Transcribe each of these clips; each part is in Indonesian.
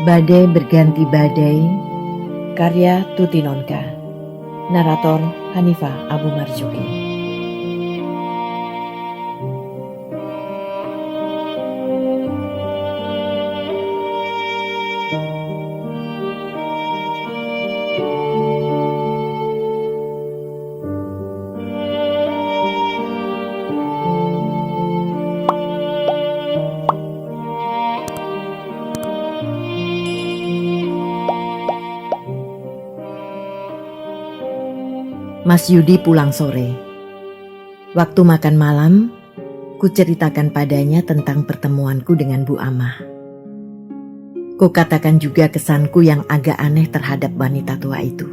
Badai Berganti Badai, karya Tuti Nonka, narator Hanifah Abu Marzuki. Mas Yudi pulang sore. Waktu makan malam, kuceritakan padanya tentang pertemuanku dengan Bu Amah. Kukatakan juga kesanku yang agak aneh terhadap wanita tua itu.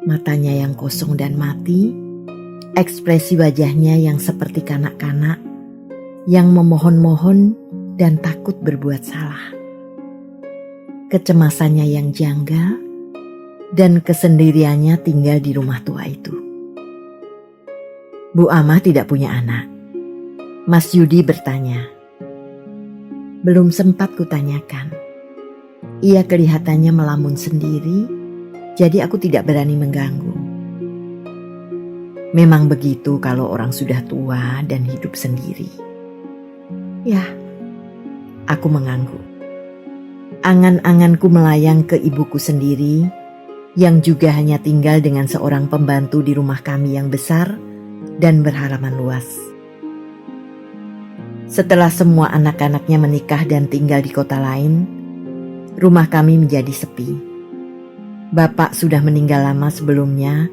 Matanya yang kosong dan mati, ekspresi wajahnya yang seperti kanak-kanak, yang memohon-mohon dan takut berbuat salah. Kecemasannya yang janggal, dan kesendiriannya tinggal di rumah tua itu. Bu Amah tidak punya anak. Mas Yudi bertanya. Belum sempat kutanyakan. Ia kelihatannya melamun sendiri, jadi aku tidak berani mengganggu. Memang begitu kalau orang sudah tua dan hidup sendiri. Ya, aku mengangguk. Angan-anganku melayang ke ibuku sendiri, yang juga hanya tinggal dengan seorang pembantu di rumah kami yang besar dan berhalaman luas. Setelah semua anak-anaknya menikah dan tinggal di kota lain, rumah kami menjadi sepi. Bapak sudah meninggal lama sebelumnya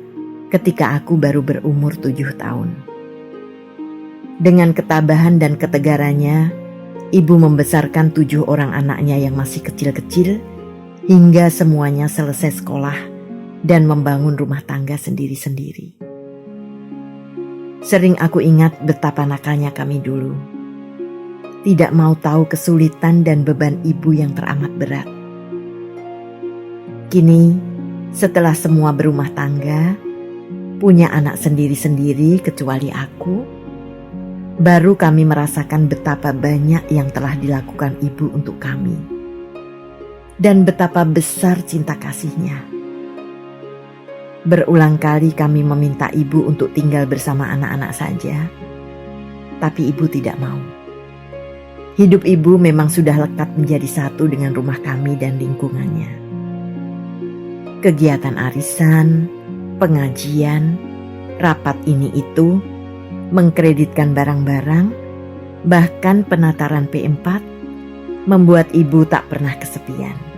ketika aku baru berumur 7 tahun. Dengan ketabahan dan ketegarannya, ibu membesarkan 7 orang anaknya yang masih kecil-kecil hingga semuanya selesai sekolah dan membangun rumah tangga sendiri-sendiri. Sering aku ingat betapa nakalnya kami dulu. Tidak mau tahu kesulitan dan beban ibu yang teramat berat. Kini, setelah semua berumah tangga, punya anak sendiri-sendiri kecuali aku, baru kami merasakan betapa banyak yang telah dilakukan ibu untuk kami. Dan betapa besar cinta kasihnya. Berulang kali kami meminta ibu untuk tinggal bersama anak-anak saja, tapi ibu tidak mau. Hidup ibu memang sudah lekat menjadi satu dengan rumah kami dan lingkungannya. Kegiatan arisan, pengajian, rapat ini itu, mengkreditkan barang-barang, bahkan penataran P4, membuat ibu tak pernah kesepian.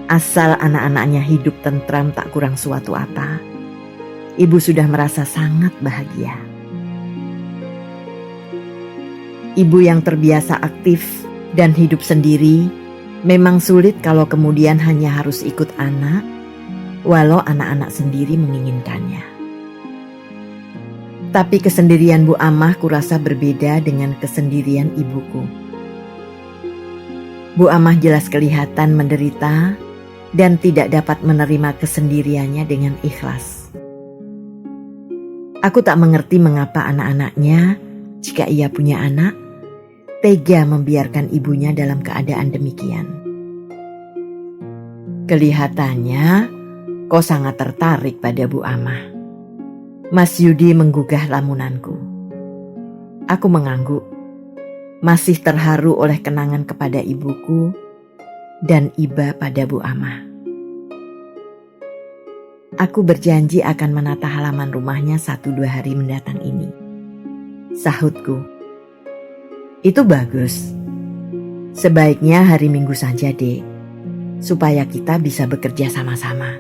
Asal anak-anaknya hidup tentram tak kurang suatu apa, ibu sudah merasa sangat bahagia. Ibu yang terbiasa aktif dan hidup sendiri memang sulit kalau kemudian hanya harus ikut anak, walau anak-anak sendiri menginginkannya. Tapi kesendirian Bu Amah kurasa berbeda dengan kesendirian ibuku. Bu Amah jelas kelihatan menderita dan tidak dapat menerima kesendiriannya dengan ikhlas. Aku tak mengerti mengapa anak-anaknya, jika ia punya anak, tega membiarkan ibunya dalam keadaan demikian. Kelihatannya kau sangat tertarik pada Bu Amah. Mas Yudi menggugah lamunanku. Aku mengangguk, masih terharu oleh kenangan kepada ibuku dan iba pada Bu Amah. Aku berjanji akan menata halaman rumahnya 1-2 hari mendatang ini, sahutku. Itu bagus. Sebaiknya hari Minggu saja, Dek, supaya kita bisa bekerja sama-sama.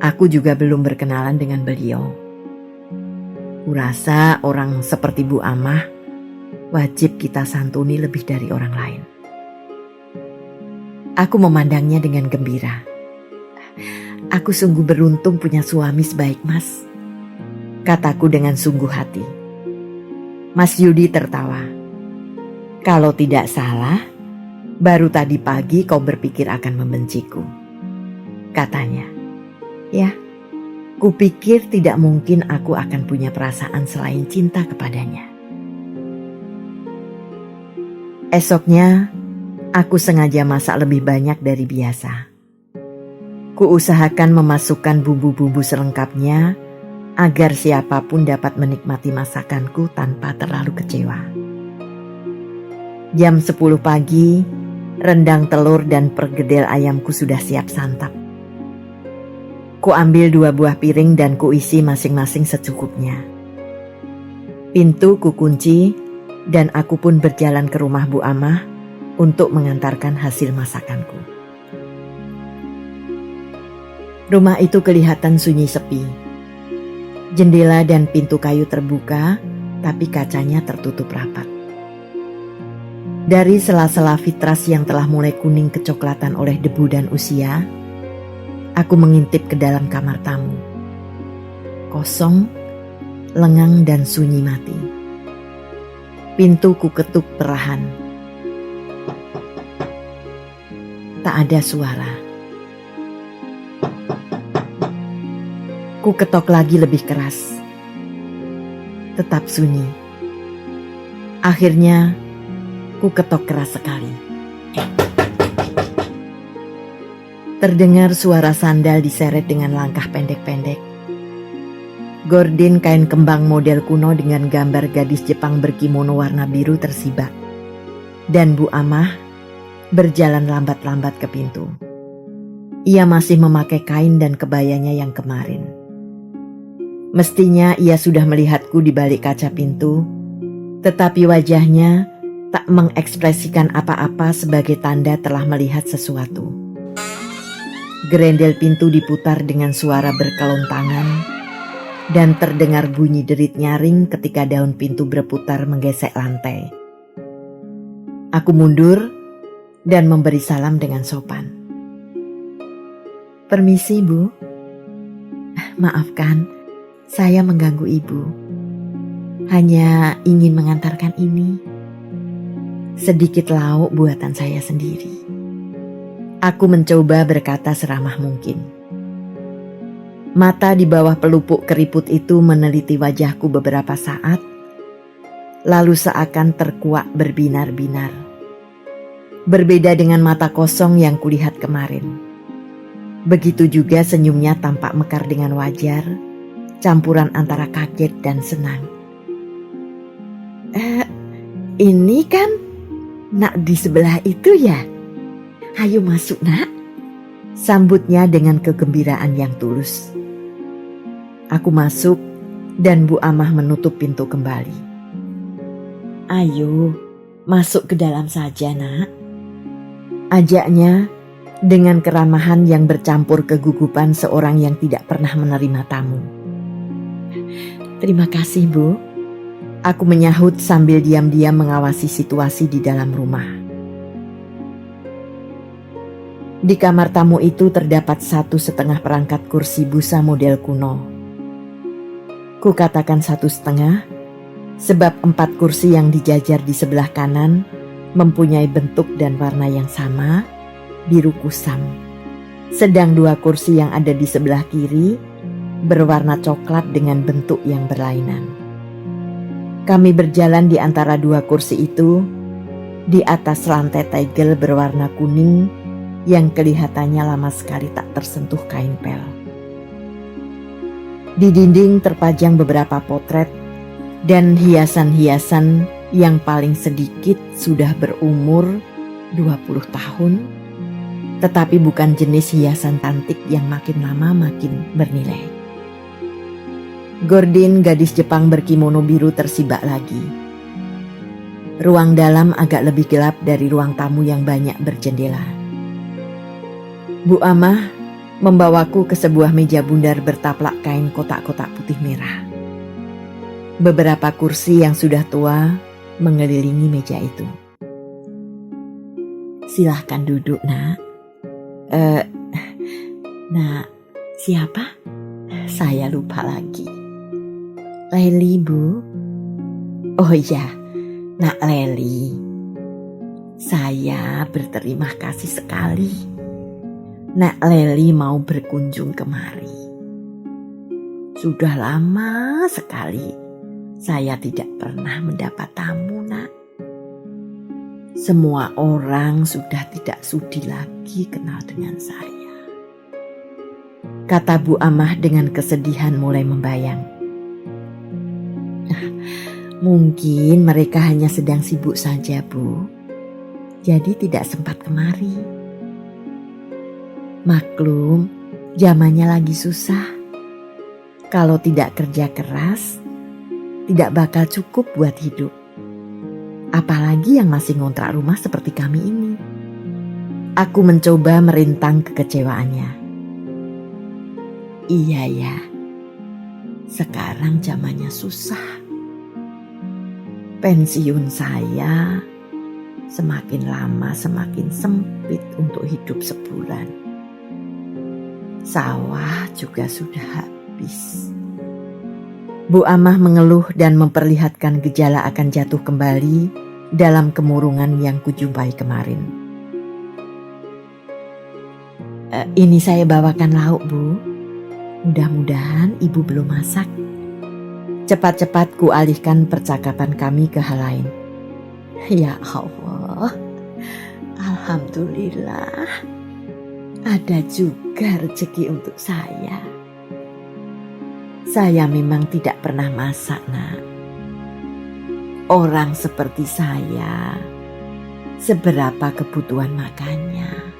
Aku juga belum berkenalan dengan beliau. Kurasa orang seperti Bu Amah wajib kita santuni lebih dari orang lain. Aku memandangnya dengan gembira. Aku sungguh beruntung punya suami sebaik Mas, kataku dengan sungguh hati. Mas Yudi tertawa. Kalau tidak salah, baru tadi pagi kau berpikir akan membenciku, katanya. Ya, kupikir tidak mungkin aku akan punya perasaan selain cinta kepadanya. Esoknya, Aku sengaja masak lebih banyak dari biasa. Kuusahakan memasukkan bumbu-bumbu selengkapnya agar siapapun dapat menikmati masakanku tanpa terlalu kecewa. Jam 10 pagi, rendang telur dan pergedel ayamku sudah siap santap. Kuambil 2 buah piring dan kuisi masing-masing secukupnya. Pintu kukunci dan aku pun berjalan ke rumah Bu Amah untuk mengantarkan hasil masakanku. Rumah itu kelihatan sunyi sepi. Jendela dan pintu kayu terbuka, tapi kacanya tertutup rapat. Dari sela-sela vitras yang telah mulai kuning kecoklatan oleh debu dan usia, aku mengintip ke dalam kamar tamu. Kosong, lengang dan sunyi mati. Pintu ku ketuk perlahan. Tak ada suara. Ku ketok lagi lebih keras. Tetap sunyi. Akhirnya, ku ketok keras sekali. Terdengar suara sandal diseret dengan langkah pendek-pendek. Gordin kain kembang model kuno dengan gambar gadis Jepang berkimono warna biru tersibak. Dan Bu Amah berjalan lambat-lambat ke pintu. Ia masih memakai kain dan kebayanya yang kemarin. Mestinya ia sudah melihatku di balik kaca pintu, tetapi wajahnya tak mengekspresikan apa-apa sebagai tanda telah melihat sesuatu. Gerendel pintu diputar dengan suara berkelontangan dan terdengar bunyi derit nyaring ketika daun pintu berputar menggesek lantai. Aku mundur dan memberi salam dengan sopan. "Permisi, Bu. Maafkan, saya mengganggu Ibu. Hanya ingin mengantarkan ini. Sedikit lauk buatan saya sendiri." Aku mencoba berkata seramah mungkin. Mata di bawah pelupuk keriput itu meneliti wajahku beberapa saat, lalu seakan terkuak berbinar-binar. Berbeda dengan mata kosong yang kulihat kemarin. Begitu juga senyumnya tampak mekar dengan wajar, campuran antara kaget dan senang. Ini kan nak di sebelah itu ya? Ayo masuk nak." Sambutnya dengan kegembiraan yang tulus. Aku masuk dan Bu Amah menutup pintu kembali. "Ayo, masuk ke dalam saja nak," ajaknya dengan keramahan yang bercampur kegugupan seorang yang tidak pernah menerima tamu. "Terima kasih, Bu," aku menyahut sambil diam-diam mengawasi situasi di dalam rumah. Di kamar tamu itu terdapat 1,5 perangkat kursi busa model kuno. Kukatakan 1,5 sebab 4 kursi yang dijajar di sebelah kanan mempunyai bentuk dan warna yang sama, biru kusam. Sedang 2 kursi yang ada di sebelah kiri berwarna coklat dengan bentuk yang berlainan. Kami berjalan di antara 2 kursi itu, di atas lantai tegel berwarna kuning yang kelihatannya lama sekali tak tersentuh kain pel. Di dinding terpajang beberapa potret dan hiasan-hiasan yang paling sedikit sudah berumur 20 tahun, tetapi bukan jenis hiasan cantik yang makin lama makin bernilai. Gordin gadis Jepang berkimono biru tersibak lagi. Ruang dalam agak lebih gelap dari ruang tamu yang banyak berjendela. Bu Amah membawaku ke sebuah meja bundar bertaplak kain kotak-kotak putih merah. Beberapa kursi yang sudah tua mengelilingi meja itu. "Silahkan duduk, nak." Nak, siapa? Saya lupa lagi. "Leli, Bu." "Oh iya, Nak Leli. Saya berterima kasih sekali Nak Leli mau berkunjung kemari. Sudah lama sekali saya tidak pernah mendapat tamu, Nak." Semua orang sudah tidak sudi lagi kenal dengan saya. Kata Bu Amah dengan kesedihan mulai membayang. Mungkin mereka hanya sedang sibuk saja, Bu. Jadi tidak sempat kemari. Maklum, zamannya lagi susah. Kalau tidak kerja keras, tidak bakal cukup buat hidup. Apalagi yang masih ngontrak rumah seperti kami ini. Aku mencoba merintang kekecewaannya. Iya ya, sekarang zamannya susah. Pensiun saya semakin lama semakin sempit untuk hidup sebulan. Sawah juga sudah habis. Bu Amah mengeluh dan memperlihatkan gejala akan jatuh kembali dalam kemurungan yang kujumpai kemarin. Ini saya bawakan lauk, Bu. Mudah-mudahan Ibu belum masak. Cepat-cepat kualihkan percakapan kami ke hal lain. Ya Allah, alhamdulillah, ada juga rezeki untuk saya. Saya memang tidak pernah masak, Nak. Orang seperti saya, seberapa kebutuhan makannya?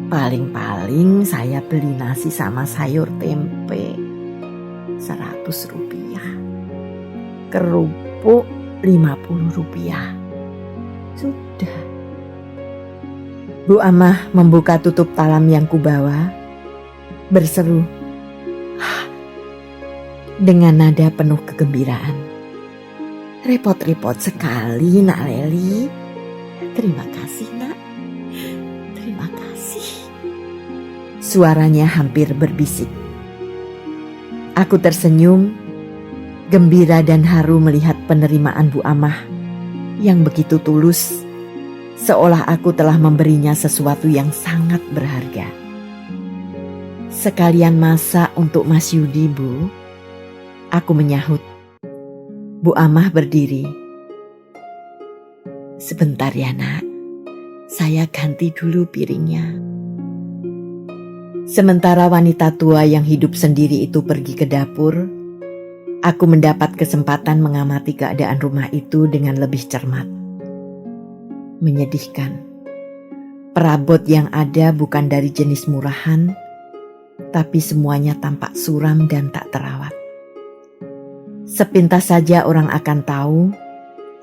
Paling-paling saya beli nasi sama sayur tempe 100 rupiah. Kerupuk 50 rupiah. Sudah. Bu Amah membuka tutup talam yang kubawa, berseru dengan nada penuh kegembiraan. Repot-repot sekali, Nak Leli. Terima kasih, Nak. Terima kasih. Suaranya hampir berbisik. Aku tersenyum, gembira dan haru melihat penerimaan Bu Amah yang begitu tulus, seolah aku telah memberinya sesuatu yang sangat berharga. Sekalian masak untuk Mas Yudi, Bu. Aku menyahut. Bu Amah berdiri. Sebentar ya, Nak. Saya ganti dulu piringnya. Sementara wanita tua yang hidup sendiri itu pergi ke dapur, aku mendapat kesempatan mengamati keadaan rumah itu dengan lebih cermat. Menyedihkan. Perabot yang ada bukan dari jenis murahan, tapi semuanya tampak suram dan tak terawat. Sepintas saja orang akan tahu,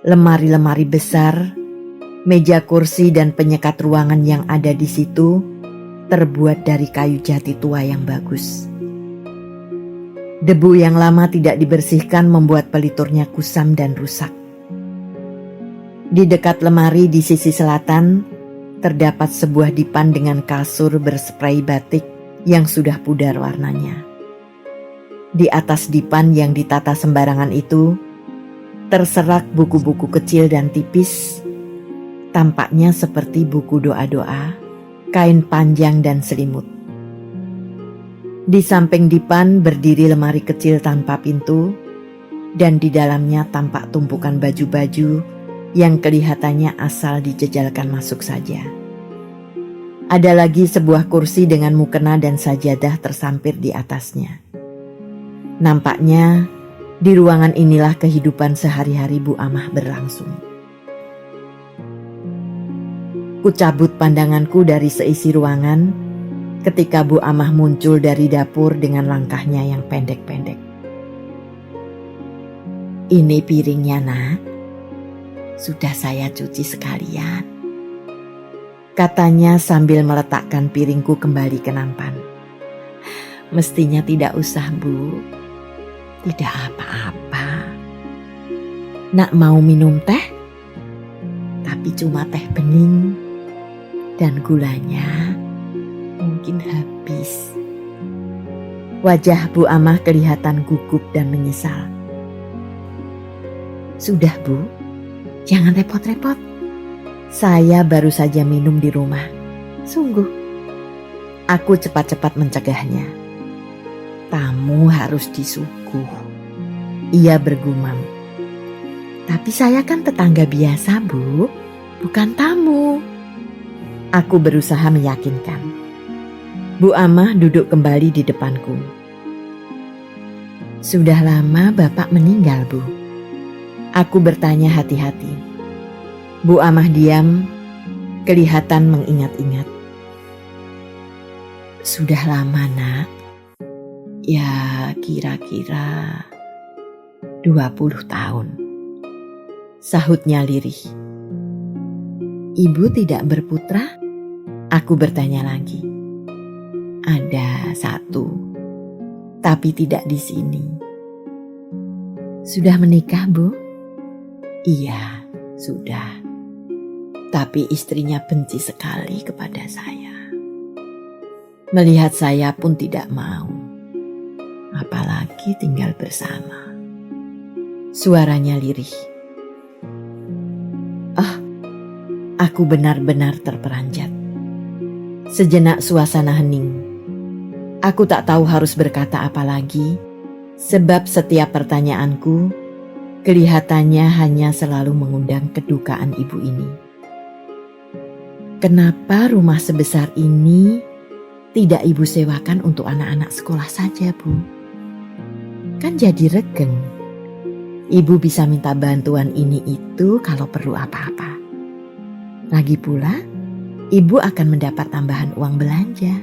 lemari-lemari besar, meja kursi dan penyekat ruangan yang ada di situ terbuat dari kayu jati tua yang bagus. Debu yang lama tidak dibersihkan membuat peliturnya kusam dan rusak. Di dekat lemari di sisi selatan, terdapat sebuah dipan dengan kasur berspray batik yang sudah pudar warnanya. Di atas dipan yang ditata sembarangan itu, terserak buku-buku kecil dan tipis, tampaknya seperti buku doa-doa, kain panjang dan selimut. Di samping dipan berdiri lemari kecil tanpa pintu, dan di dalamnya tampak tumpukan baju-baju yang kelihatannya asal dijejalkan masuk saja. Ada lagi sebuah kursi dengan mukena dan sajadah tersampir di atasnya. Nampaknya di ruangan inilah kehidupan sehari-hari Bu Amah berlangsung. Kucabut pandanganku dari seisi ruangan ketika Bu Amah muncul dari dapur dengan langkahnya yang pendek-pendek. Ini piringnya, Nak. Sudah saya cuci sekalian, katanya sambil meletakkan piringku kembali ke nampan. Mestinya tidak usah, Bu. Tidak apa-apa. Nak mau minum teh? Tapi cuma teh bening. Dan gulanya mungkin habis. Wajah Bu Amah kelihatan gugup dan menyesal. Sudah, Bu. Jangan repot-repot. Saya baru saja minum di rumah. Sungguh. Aku cepat-cepat mencegahnya. Tamu harus disuguh. Ia bergumam. Tapi saya kan tetangga biasa, Bu. bukan tamu. Aku berusaha meyakinkan. Bu Amah duduk kembali di depanku. Sudah lama Bapak meninggal, Bu. Aku bertanya hati-hati. Bu Amah diam, kelihatan mengingat-ingat. Sudah lama, Nak. Ya, kira-kira 20 tahun. Sahutnya lirih. Ibu tidak berputra? Aku bertanya lagi. Ada satu, tapi tidak di sini. Sudah menikah, Bu? Iya, sudah. Tapi istrinya benci sekali kepada saya. Melihat saya pun tidak mau. Apalagi tinggal bersama. Suaranya lirih. Aku benar-benar terperanjat. Sejenak suasana hening. Aku tak tahu harus berkata apa lagi, sebab setiap pertanyaanku kelihatannya hanya selalu mengundang kedukaan ibu ini. Kenapa rumah sebesar ini tidak ibu sewakan untuk anak-anak sekolah saja, Bu? Kan jadi regeng. Ibu bisa minta bantuan ini itu kalau perlu apa-apa. Lagi pula, ibu akan mendapat tambahan uang belanja.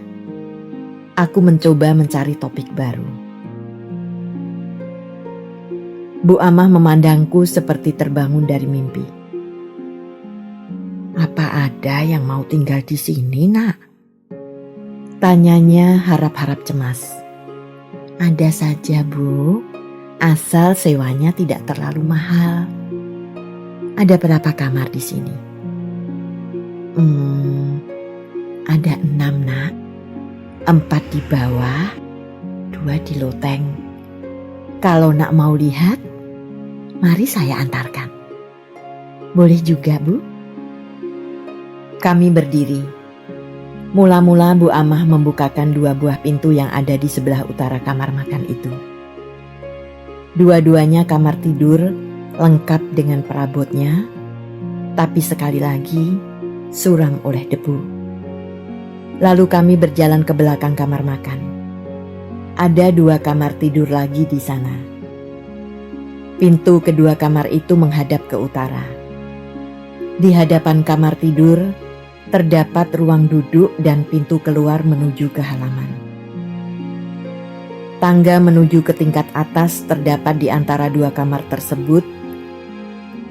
Aku mencoba mencari topik baru. Bu Amah memandangku seperti terbangun dari mimpi. Apa ada yang mau tinggal di sini, Nak? Tanyanya harap-harap cemas. Ada saja, Bu. Asal sewanya tidak terlalu mahal. Ada berapa kamar di sini? Ada 6, Nak. 4 di bawah, 2 di loteng. Kalau Nak mau lihat, mari saya antarkan. Boleh juga, Bu? Kami berdiri. Mula-mula Bu Amah membukakan 2 buah pintu yang ada di sebelah utara kamar makan itu. Dua-duanya kamar tidur, lengkap dengan perabotnya, tapi sekali lagi suram oleh debu. Lalu kami berjalan ke belakang kamar makan. Ada 2 kamar tidur lagi di sana. Pintu kedua kamar itu menghadap ke utara. Di hadapan kamar tidur terdapat ruang duduk dan pintu keluar menuju ke halaman. Tangga menuju ke tingkat atas terdapat di antara 2 kamar tersebut,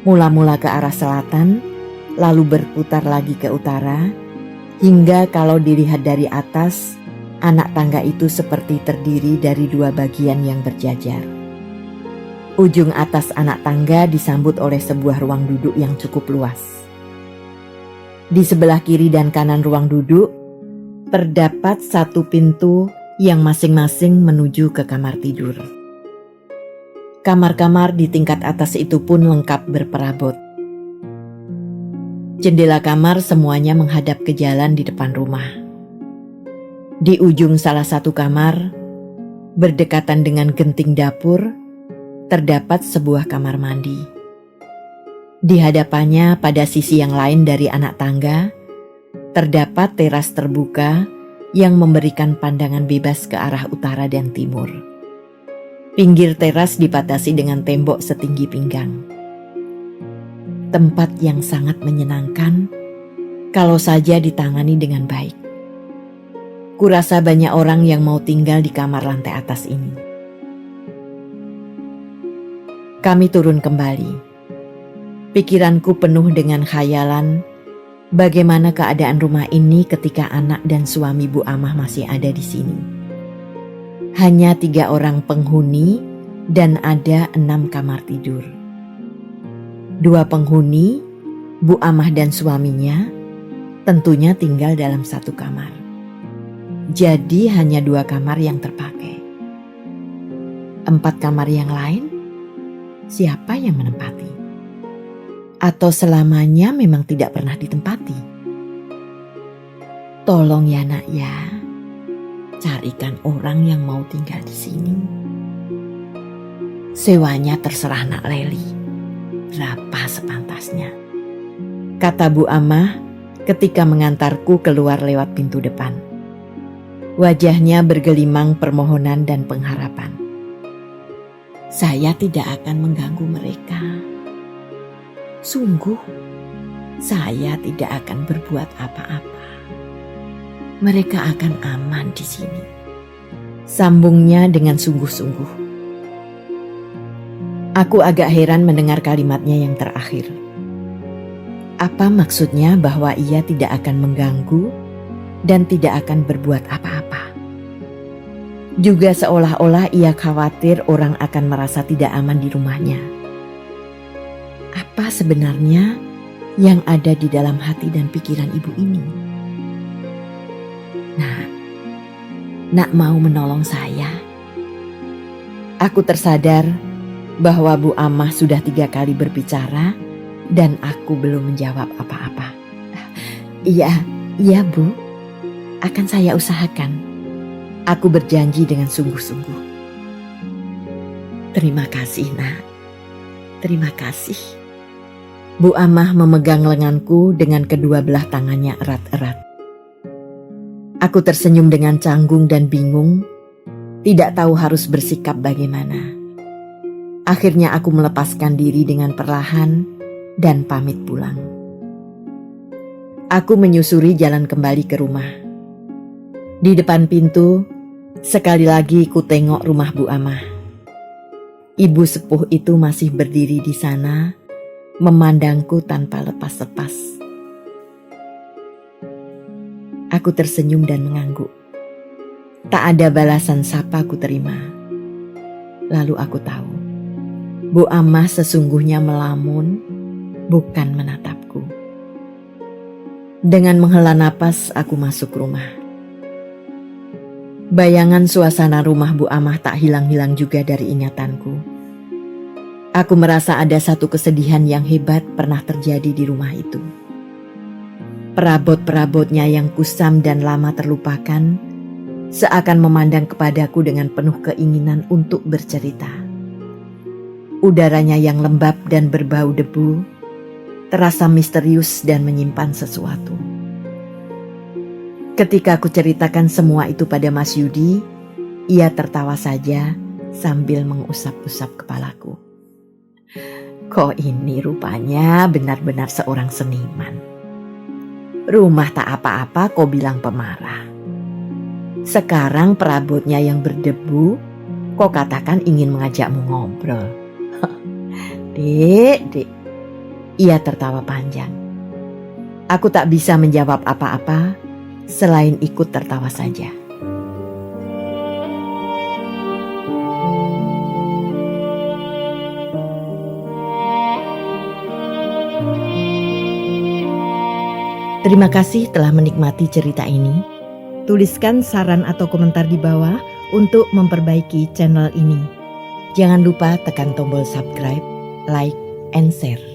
mula-mula ke arah selatan, lalu berputar lagi ke utara, hingga kalau dilihat dari atas, anak tangga itu seperti terdiri dari 2 bagian yang berjajar. Ujung atas anak tangga disambut oleh sebuah ruang duduk yang cukup luas. Di sebelah kiri dan kanan ruang duduk, terdapat 1 pintu yang masing-masing menuju ke kamar tidur. Kamar-kamar di tingkat atas itu pun lengkap berperabot. Jendela kamar semuanya menghadap ke jalan di depan rumah. Di ujung salah satu kamar, berdekatan dengan genting dapur, terdapat sebuah kamar mandi. Di hadapannya pada sisi yang lain dari anak tangga, terdapat teras terbuka yang memberikan pandangan bebas ke arah utara dan timur. Pinggir teras dibatasi dengan tembok setinggi pinggang. Tempat yang sangat menyenangkan kalau saja ditangani dengan baik. Kurasa banyak orang yang mau tinggal di kamar lantai atas ini. Kami turun kembali. Pikiranku penuh dengan khayalan bagaimana keadaan rumah ini ketika anak dan suami Bu Amah masih ada di sini. Hanya 3 orang penghuni dan ada 6 kamar tidur. 2 penghuni, Bu Amah dan suaminya, tentunya tinggal dalam 1 kamar. Jadi hanya 2 kamar yang terpakai. 4 kamar yang lain, siapa yang menempati? Atau selamanya memang tidak pernah ditempati? Tolong ya, Nak ya, carikan orang yang mau tinggal di sini. Sewanya terserah Nak Leli, berapa sepantasnya. kata Bu Amah ketika mengantarku keluar lewat pintu depan. Wajahnya bergelimang permohonan dan pengharapan. Saya tidak akan mengganggu mereka. Sungguh, saya tidak akan berbuat apa-apa. Mereka akan aman di sini. Sambungnya dengan sungguh-sungguh. Aku agak heran mendengar kalimatnya yang terakhir. Apa maksudnya bahwa ia tidak akan mengganggu dan tidak akan berbuat apa-apa? Juga seolah-olah ia khawatir orang akan merasa tidak aman di rumahnya. Apa sebenarnya yang ada di dalam hati dan pikiran ibu ini? Nak mau menolong saya? Aku tersadar bahwa Bu Amah sudah 3 kali berbicara dan aku belum menjawab apa-apa. Iya Bu, akan saya usahakan. Aku berjanji dengan sungguh-sungguh. Terima kasih Nak, terima kasih. Bu Amah memegang lenganku dengan kedua belah tangannya erat-erat. Aku tersenyum dengan canggung dan bingung, tidak tahu harus bersikap bagaimana. Akhirnya aku melepaskan diri dengan perlahan dan pamit pulang. Aku menyusuri jalan kembali ke rumah. Di depan pintu, sekali lagi ku tengok rumah Bu Amah. Ibu sepuh itu masih berdiri di sana, memandangku tanpa lepas-lepas. Aku tersenyum dan mengangguk. Tak ada balasan sapa ku terima. Lalu aku tahu, Bu Amah sesungguhnya melamun, bukan menatapku. Dengan menghela napas, aku masuk rumah. Bayangan suasana rumah Bu Amah tak hilang-hilang juga dari ingatanku. Aku merasa ada satu kesedihan yang hebat pernah terjadi di rumah itu. Perabot-perabotnya yang kusam dan lama terlupakan, seakan memandang kepadaku dengan penuh keinginan untuk bercerita. Udaranya yang lembab dan berbau debu, terasa misterius dan menyimpan sesuatu. Ketika aku ceritakan semua itu pada Mas Yudi, ia tertawa saja sambil mengusap-usap kepalaku. Kok ini rupanya benar-benar seorang seniman. Rumah tak apa-apa kau bilang pemarah. Sekarang perabotnya yang berdebu, kau katakan ingin mengajakmu ngobrol. Dek, ia tertawa panjang. Aku tak bisa menjawab apa-apa selain ikut tertawa saja. Terima kasih telah menikmati cerita ini. Tuliskan saran atau komentar di bawah untuk memperbaiki channel ini. Jangan lupa tekan tombol subscribe, like, and share.